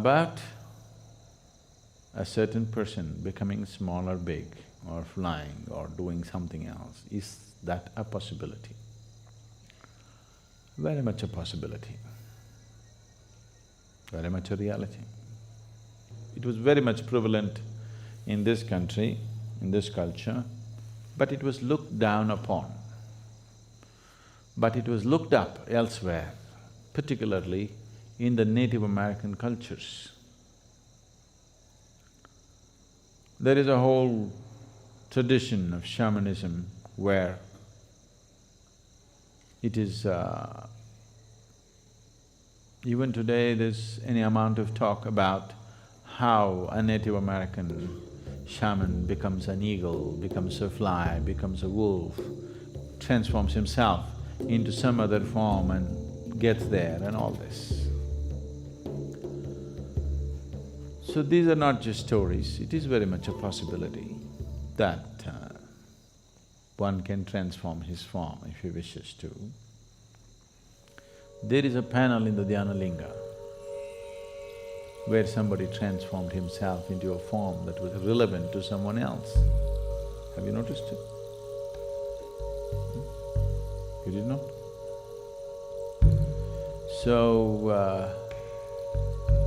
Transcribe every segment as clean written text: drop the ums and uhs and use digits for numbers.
about a certain person becoming small or big, or flying or doing something else, is that a possibility? Very much a possibility, very much a reality. It was very much prevalent in this country, in this culture, but it was looked down upon. But it was looked up elsewhere, particularly in the Native American cultures. There is a whole tradition of shamanism where it is… even today there's any amount of talk about how a Native American shaman becomes an eagle, becomes a fly, becomes a wolf, transforms himself into some other form and gets there and all this. So these are not just stories, it is very much a possibility that one can transform his form if he wishes to. There is a panel in the Dhyana Linga where somebody transformed himself into a form that was relevant to someone else. Have you noticed it? You did not? So,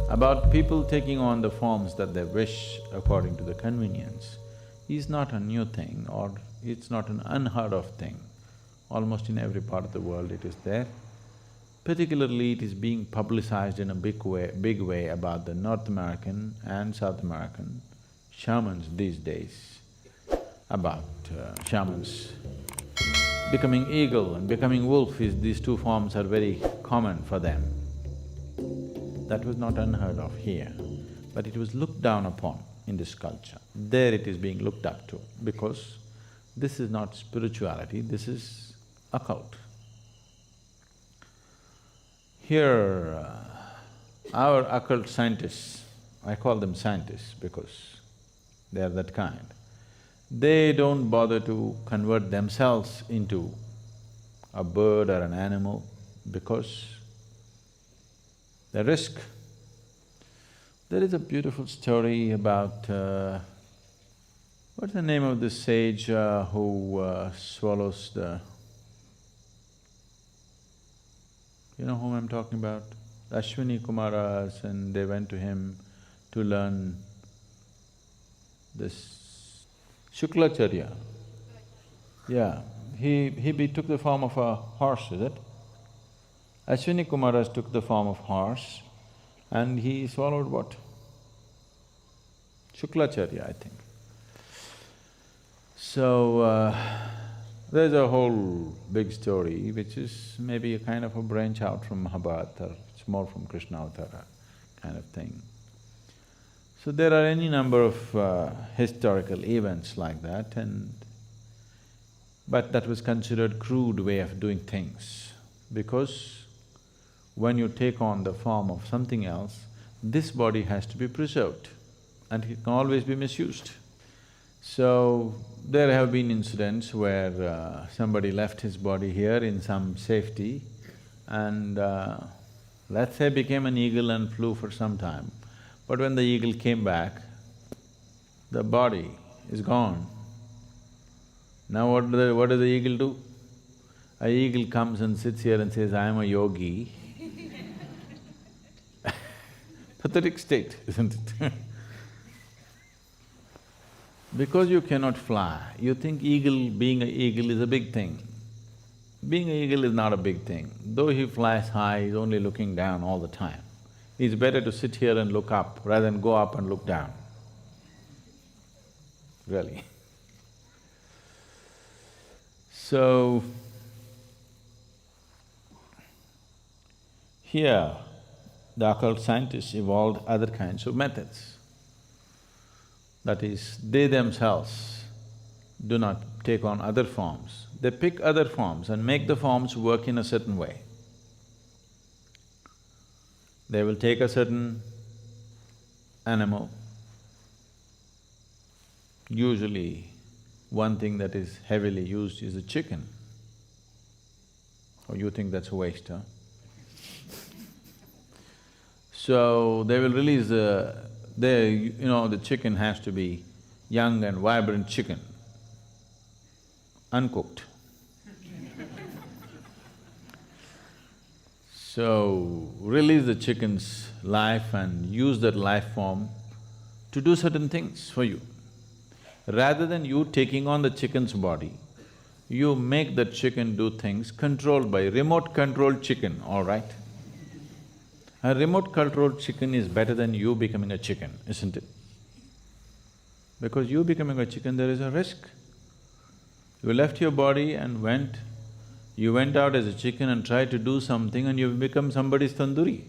about people taking on the forms that they wish according to the convenience is not a new thing or it's not an unheard of thing. Almost in every part of the world it is there. Particularly it is being publicized in a big way about the North American and South American shamans these days, about shamans becoming eagle and becoming wolf. These two forms are very common for them. That was not unheard of here, but it was looked down upon in this culture. There it is being looked up to because this is not spirituality, this is occult. Here, our occult scientists, I call them scientists because they are that kind, they don't bother to convert themselves into a bird or an animal because the risk. There is a beautiful story about… what's the name of this sage who swallows the… You know whom I'm talking about? Ashwini Kumaras, and they went to him to learn this Shuklacharya. Yeah, he took the form of a horse, is it? Ashwini Kumaras took the form of horse and he swallowed what? Shuklacharya, I think. So, there's a whole big story which is maybe a kind of a branch out from Mahabharata, or it's more from Krishna Avtara kind of thing. So there are any number of historical events like that but that was considered crude way of doing things because when you take on the form of something else, this body has to be preserved and it can always be misused. So, there have been incidents where somebody left his body here in some safety and let's say became an eagle and flew for some time. But when the eagle came back, the body is gone. Now what does the eagle do? A eagle comes and sits here and says, I am a yogi. Pathetic state, isn't it? Because you cannot fly, you think being an eagle is a big thing. Being an eagle is not a big thing. Though he flies high, he's only looking down all the time. It's better to sit here and look up rather than go up and look down. Really. So, here, the occult scientists evolved other kinds of methods. That is, they themselves do not take on other forms, they pick other forms and make the forms work in a certain way. They will take a certain animal, usually one thing that is heavily used is a chicken. Oh, you think that's a waste, huh? So they will release the chicken has to be young and vibrant chicken, uncooked. So, release the chicken's life and use that life form to do certain things for you. Rather than you taking on the chicken's body, you make that chicken do things controlled by remote-controlled chicken, all right? A remote-controlled chicken is better than you becoming a chicken, isn't it? Because you becoming a chicken, there is a risk. You left your body and you went out as a chicken and tried to do something and you've become somebody's tandoori.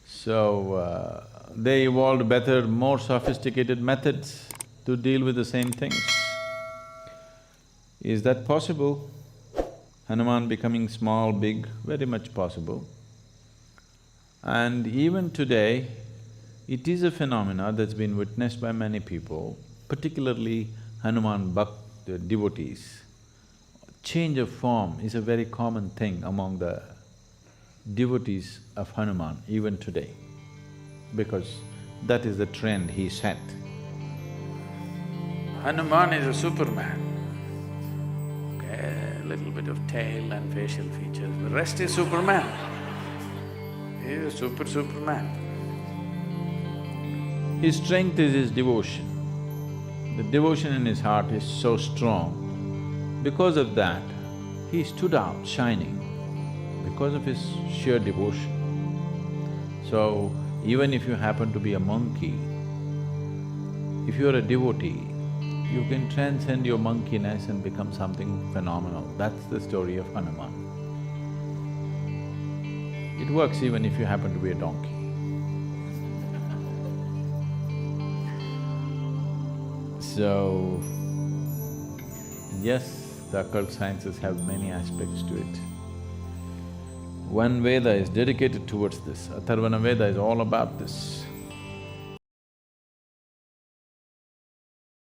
So, they evolved better, more sophisticated methods to deal with the same things. Is that possible? Hanuman becoming small, big, very much possible. And even today, it is a phenomena that's been witnessed by many people, particularly Hanuman devotees. Change of form is a very common thing among the devotees of Hanuman even today, because that is the trend he set. Hanuman is a superman. Okay, a little bit of tail and facial features, the rest is Superman. He is a Superman. His strength is his devotion. The devotion in his heart is so strong. Because of that, he stood out shining, because of his sheer devotion. So, even if you happen to be a monkey, if you're a devotee, you can transcend your monkeyness and become something phenomenal. That's the story of Hanuman. It works even if you happen to be a donkey. So, yes, the occult sciences have many aspects to it. One Veda is dedicated towards this, Atharvana Veda is all about this.